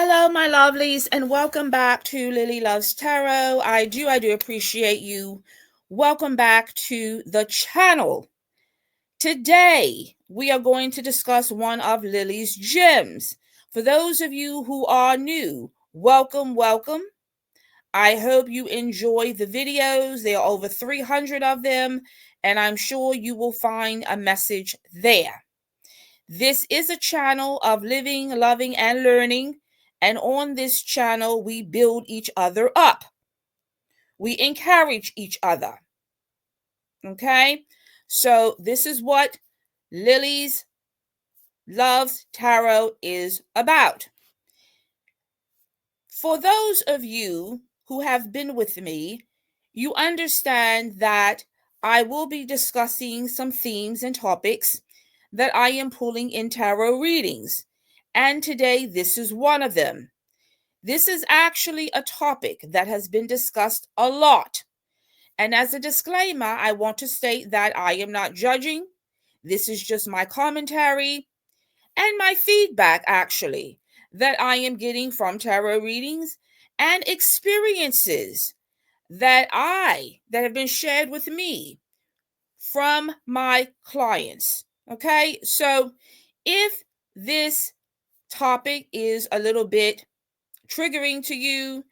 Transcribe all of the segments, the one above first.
Hello, my lovelies, and welcome back to Lilly Loves Tarot. I do appreciate you. Welcome back to the channel. Today, we are going to discuss one of Lily's gems. For those of you who are new, welcome, welcome. I hope you enjoy the videos. There are over 300 of them, and I'm sure you will find a message there. This is a channel of living, loving, and learning. And on this channel, we build each other up. We encourage each other. Okay? So this is what Lily's Loves Tarot is about. For those of you who have been with me, you understand that I will be discussing some themes and topics that I am pulling in tarot readings. And today, this is one of them. This is actually a topic that has been discussed a lot. And as a disclaimer, I want to state that I am not judging. This is just my commentary and my feedback, actually, that I am getting from tarot readings and experiences that have been shared with me from my clients. Okay, so if this topic is a little bit triggering to you,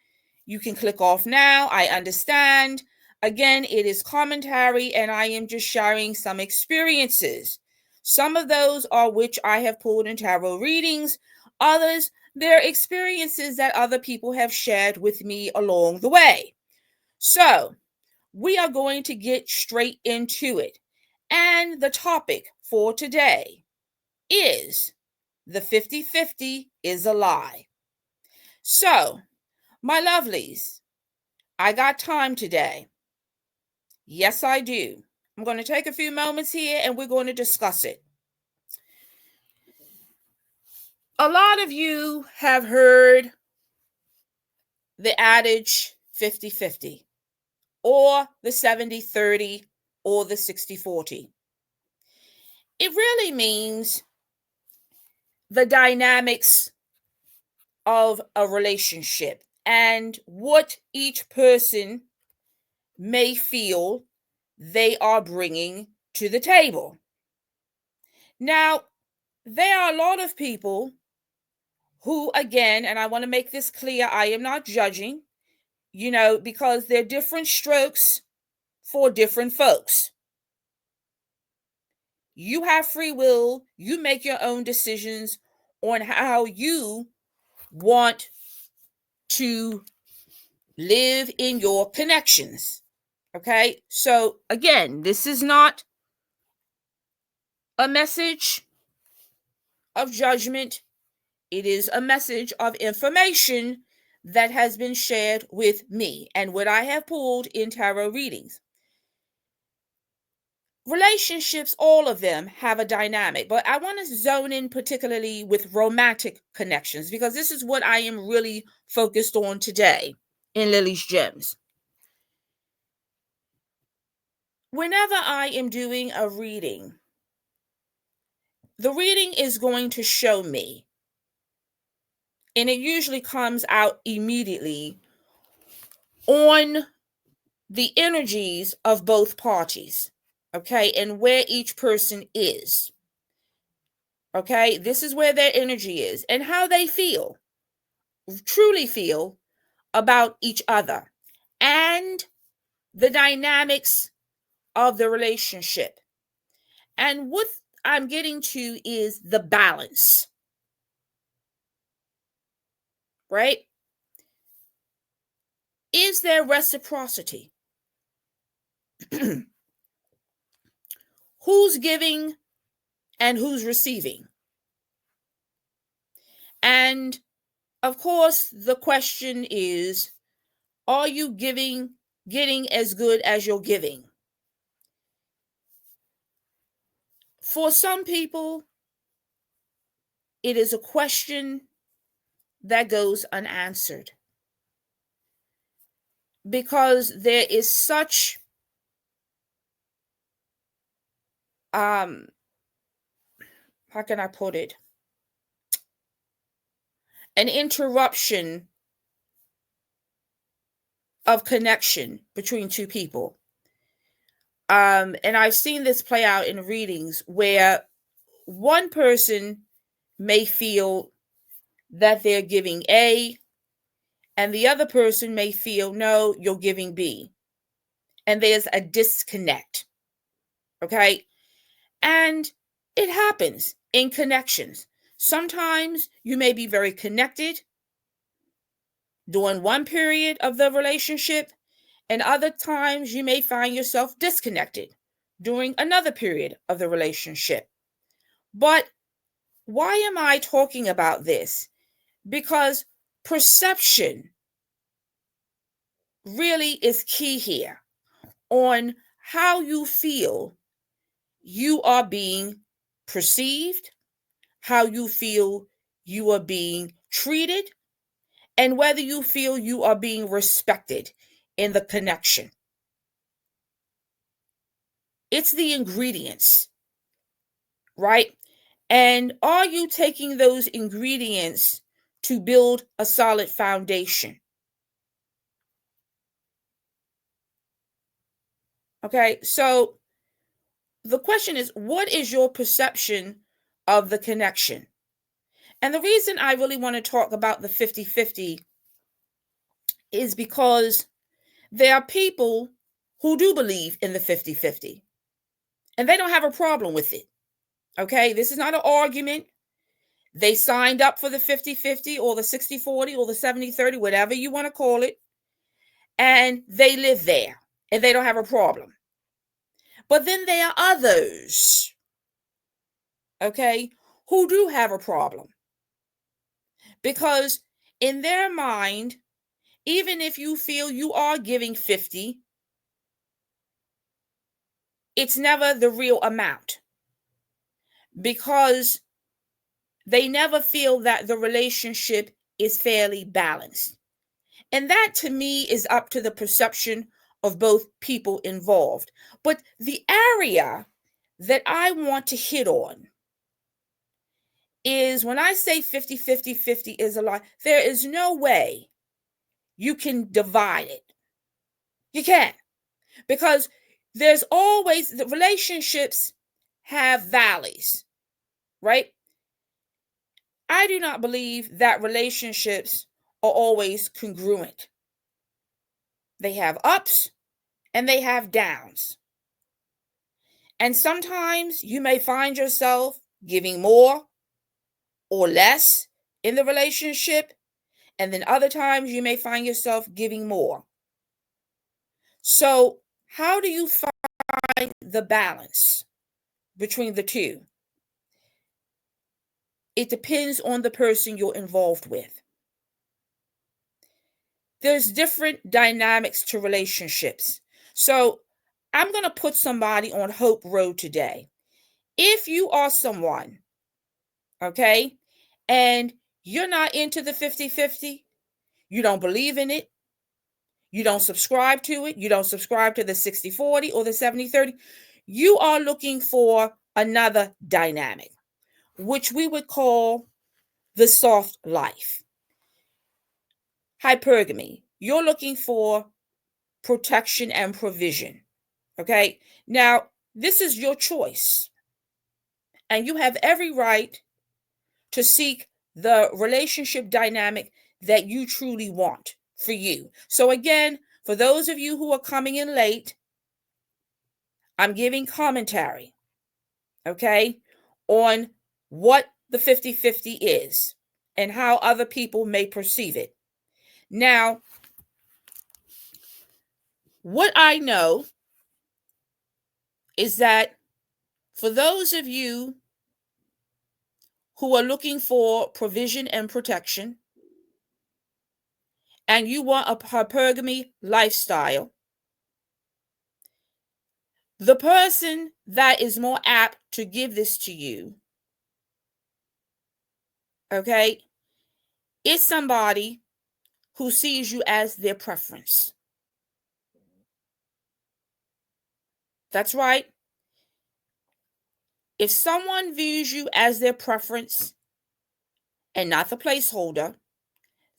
you can click off now. I understand. Again, it is commentary and I am just sharing some experiences. Some of those are which I have pulled in tarot readings. Others, they're experiences that other people have shared with me along the way. So, we are going to get straight into it. And the topic for today is the 50-50 is a lie. So, my lovelies, I got time today. Yes, I do. I'm going to take a few moments here and we're going to discuss it. A lot of you have heard the adage 50-50 or the 70-30 or the 60-40. It really means the dynamics of a relationship and what each person may feel they are bringing to the table. Now, there are a lot of people who, again, and I want to make this clear, I am not judging, because they're different strokes for different folks. You have free will. You make your own decisions on how you want to live in your connections. Okay? So, again, this is not a message of judgment. It is a message of information that has been shared with me and what I have pulled in tarot readings. Relationships, all of them have a dynamic, but I want to zone in particularly with romantic connections because this is what I am really focused on today in Lily's Gems. Whenever I am doing a reading, the reading is going to show me, and it usually comes out immediately on the energies of both parties, okay, and where each person is. Okay, this is where their energy is and how they feel, truly feel about each other and the dynamics of the relationship. And what I'm getting to is the balance, right? Is there reciprocity? Who's giving and who's receiving? And of course, the question is, are you getting as good as you're giving? For some people, it is a question that goes unanswered because there is such how can I put it? an interruption of connection between two people. And I've seen this play out in readings where one person may feel that they're giving A, and the other person may feel, no, you're giving B. And there's a disconnect. Okay. And it happens in connections. Sometimes you may be very connected during one period of the relationship, and other times you may find yourself disconnected during another period of the relationship. But why am I talking about this? Because perception really is key here on how you feel you are being perceived, how you feel you are being treated, and whether you feel you are being respected in the connection. It's the ingredients, right? And are you taking those ingredients to build a solid foundation? Okay, so the question is, what is your perception of the connection? And the reason I really want to talk about the 50-50 is because there are people who do believe in the 50-50, and they don't have a problem with it. Okay, this is not an argument. They signed up for the 50-50 or the 60-40 or the 70-30, whatever you want to call it, and they live there and they don't have a problem. But then there are others, okay, who do have a problem. Because in their mind, even if you feel you are giving 50, it's never the real amount, because they never feel that the relationship is fairly balanced. And that to me is up to the perception of both people involved. But the area that I want to hit on is when I say 50-50-50 is a lie, there is no way you can divide it. You can't. Because there's always, the relationships have valleys, right? I do not believe that relationships are always congruent. They have ups and they have downs. And sometimes you may find yourself giving more or less in the relationship, and then other times you may find yourself giving more. So, how do you find the balance between the two? It depends on the person you're involved with. There's different dynamics to relationships. So, I'm going to put somebody on Hope Road today. If you are someone, okay, and you're not into the 50-50, you don't believe in it, you don't subscribe to it, you don't subscribe to the 60-40 or the 70-30, you are looking for another dynamic, which we would call the soft life. Hypergamy. You're looking for protection and provision. Okay? Now, this is your choice, and you have every right to seek the relationship dynamic that you truly want for you. So again, for those of you who are coming in late, I'm giving commentary, okay, on what the 50-50 is and how other people may perceive it. Now, what I know is that for those of you who are looking for provision and protection, and you want a hypergamy lifestyle, the person that is more apt to give this to you, okay, is somebody who sees you as their preference. That's right. If someone views you as their preference and not the placeholder,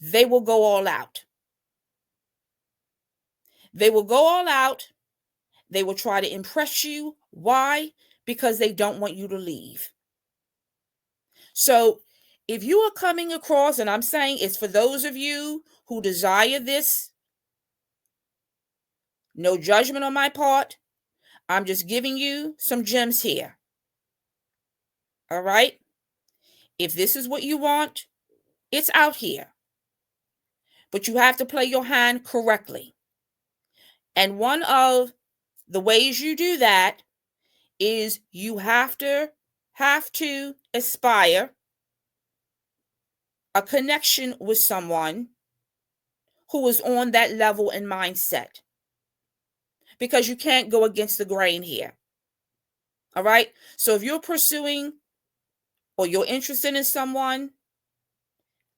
they will go all out. They will go all out. They will try to impress you. Why? Because they don't want you to leave. So if you are coming across, and I'm saying it's for those of you who desire this, no judgment on my part. I'm just giving you some gems here. All right? If this is what you want, it's out here. But you have to play your hand correctly. And one of the ways you do that is you have to aspire a connection with someone who is on that level and mindset, because you can't go against the grain here. All right? So if you're pursuing or you're interested in someone,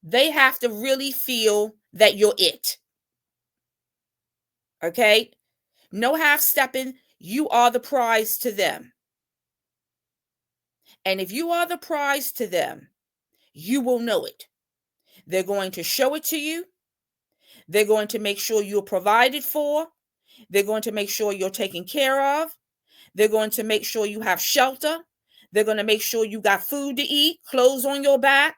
they have to really feel that you're it. Okay? No half stepping. You are the prize to them. And if you are the prize to them, you will know it. They're going to show it to you. They're going to make sure you're provided for. They're going to make sure you're taken care of. They're going to make sure you have shelter. They're going to make sure you got food to eat, clothes on your back.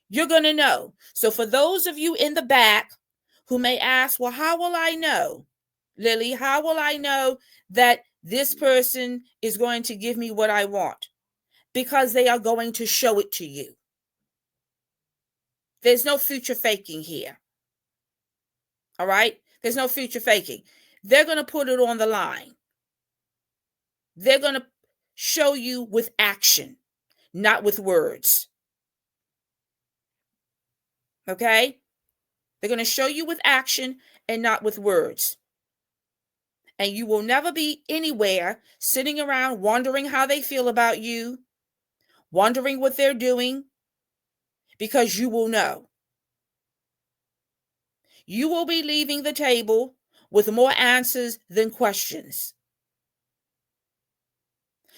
You're going to know. So for those of you in the back who may ask, well, how will I know? Lily, how will I know that this person is going to give me what I want? Because they are going to show it to you. There's no future faking here. All right? There's no future faking. They're going to put it on the line. They're going to show you with action, not with words. Okay? They're going to show you with action and not with words. And you will never be anywhere sitting around wondering how they feel about you, wondering what they're doing, because you will know. You will be leaving the table with more answers than questions.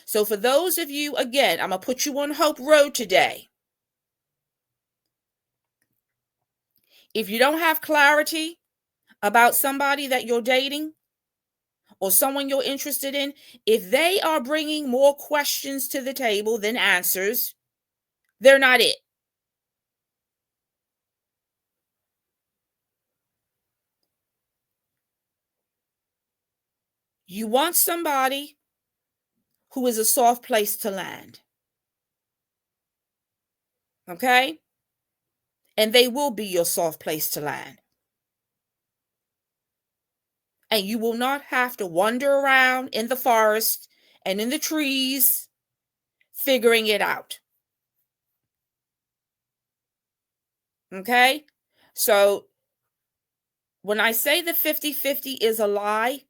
So for those of you, again, I'm going to put you on Hope Road today. If you don't have clarity about somebody that you're dating or someone you're interested in, if they are bringing more questions to the table than answers, they're not it. You want somebody who is a soft place to land. Okay? And they will be your soft place to land. And you will not have to wander around in the forest and in the trees figuring it out. Okay? So when I say the 50-50 is a lie,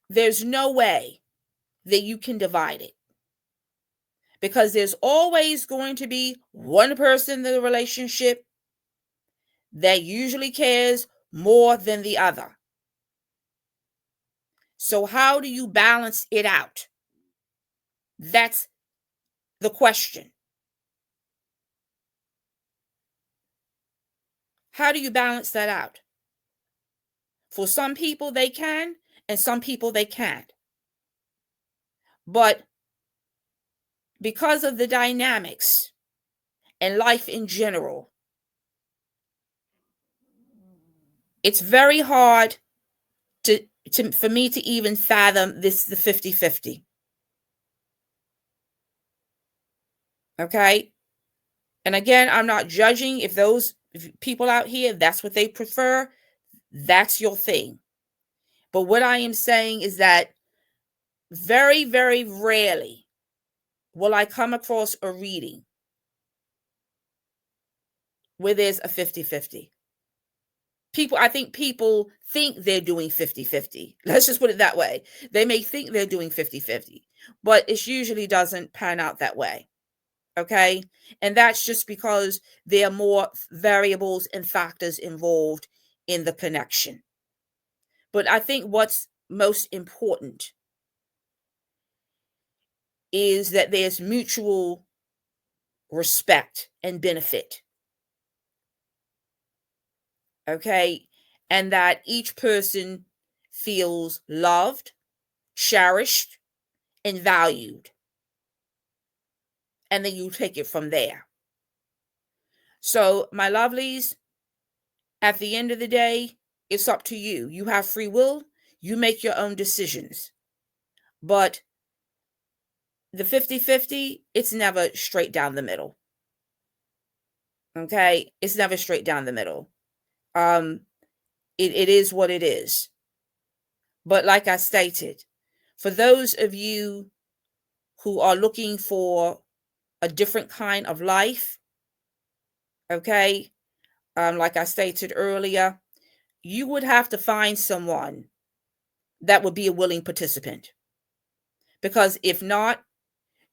there's no way that you can divide it. Because there's always going to be one person in the relationship that usually cares more than the other. So how do you balance it out? That's the question. How do you balance that out? For some people, they can, and some people, they can't. But because of the dynamics and life in general, it's very hard for me to even fathom the 50-50. Okay? And again, I'm not judging if people out here, that's what they prefer. That's your thing. But what I am saying is that very, very rarely will I come across a reading where there's a 50-50. I think people think they're doing 50-50. Let's just put it that way. They may think they're doing 50-50, but it usually doesn't pan out that way. Okay? And that's just because there are more variables and factors involved in the connection. But I think what's most important is that there's mutual respect, and benefit. Okay? And that each person feels loved, cherished, and valued. And then you take it from there. So, my lovelies, at the end of the day, it's up to you. You have free will. You make your own decisions. But the 50-50, it's never straight down the middle. Okay? It's never straight down the middle. It is what it is. But like I stated, for those of you who are looking for a different kind of life, okay, like I stated earlier, you would have to find someone that would be a willing participant. Because if not,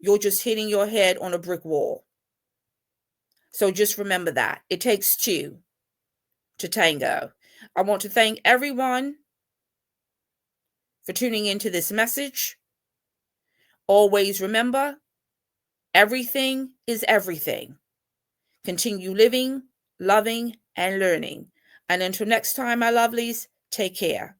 you're just hitting your head on a brick wall. So just remember that. It takes two to tango. I want to thank everyone for tuning into this message. Always remember, everything is everything. Continue living, loving, and learning. And until next time, my lovelies, take care.